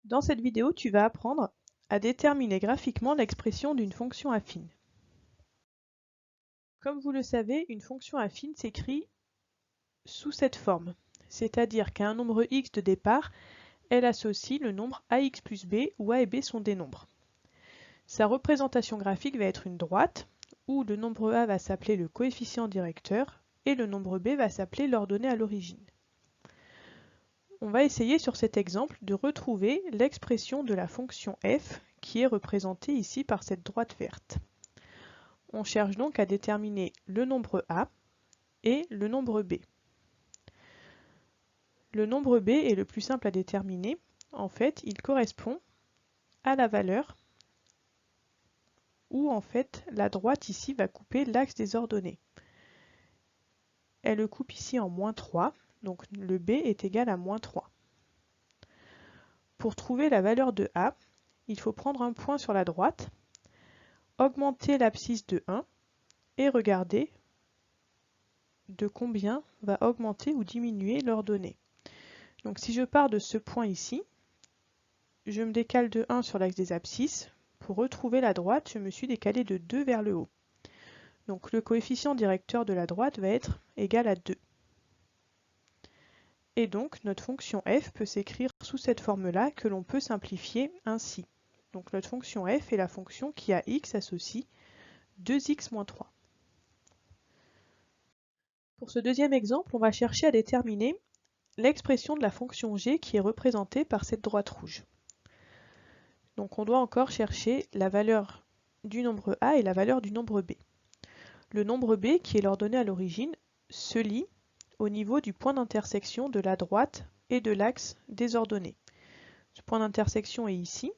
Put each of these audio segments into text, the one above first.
Dans cette vidéo, tu vas apprendre à déterminer graphiquement l'expression d'une fonction affine. Comme vous le savez, une fonction affine s'écrit sous cette forme, c'est-à-dire qu'à un nombre x de départ, elle associe le nombre ax plus b où a et b sont des nombres. Sa représentation graphique va être une droite, où le nombre a va s'appeler le coefficient directeur et le nombre b va s'appeler l'ordonnée à l'origine. On va essayer sur cet exemple de retrouver l'expression de la fonction f qui est représentée ici par cette droite verte. On cherche donc à déterminer le nombre a et le nombre b. Le nombre b est le plus simple à déterminer. En fait, il correspond à la valeur où en fait la droite ici va couper l'axe des ordonnées. Elle le coupe ici en -3, donc le b est égal à -3. Pour trouver la valeur de a, il faut prendre un point sur la droite, augmenter l'abscisse de 1 et regarder de combien va augmenter ou diminuer l'ordonnée. Donc si je pars de ce point ici, je me décale de 1 sur l'axe des abscisses. Pour retrouver la droite, je me suis décalé de 2 vers le haut. Donc le coefficient directeur de la droite va être égal à 2. Et donc notre fonction f peut s'écrire sous cette forme-là que l'on peut simplifier ainsi. Donc notre fonction f est la fonction qui à x associe 2x moins 3. Pour ce deuxième exemple, on va chercher à déterminer l'expression de la fonction g qui est représentée par cette droite rouge. Donc on doit encore chercher la valeur du nombre a et la valeur du nombre b. Le nombre b, qui est l'ordonnée à l'origine, se lie au niveau du point d'intersection de la droite et de l'axe des ordonnées. Ce point d'intersection est ici,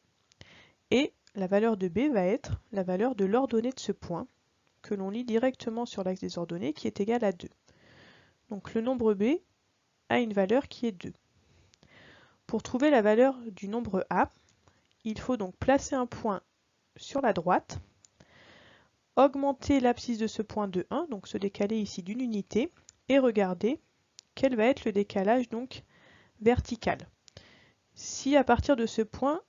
et la valeur de b va être la valeur de l'ordonnée de ce point, que l'on lit directement sur l'axe des ordonnées, qui est égal à 2. Donc le nombre b a une valeur qui est 2. Pour trouver la valeur du nombre a, il faut donc placer un point sur la droite, augmenter l'abscisse de ce point de 1, donc se décaler ici d'une unité, et regarder quel va être le décalage donc vertical. Si à partir de ce point,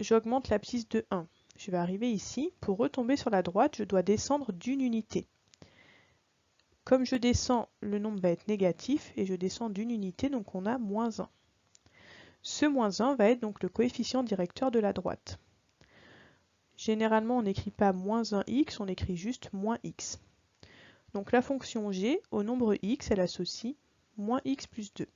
j'augmente l'abscisse de 1, je vais arriver ici, pour retomber sur la droite, je dois descendre d'une unité. Comme je descends, le nombre va être négatif, et je descends d'une unité, donc on a -1. Ce -1 va être donc le coefficient directeur de la droite. Généralement, on n'écrit pas -1x, on écrit juste -x. Donc la fonction g, au nombre x, elle associe -x plus 2.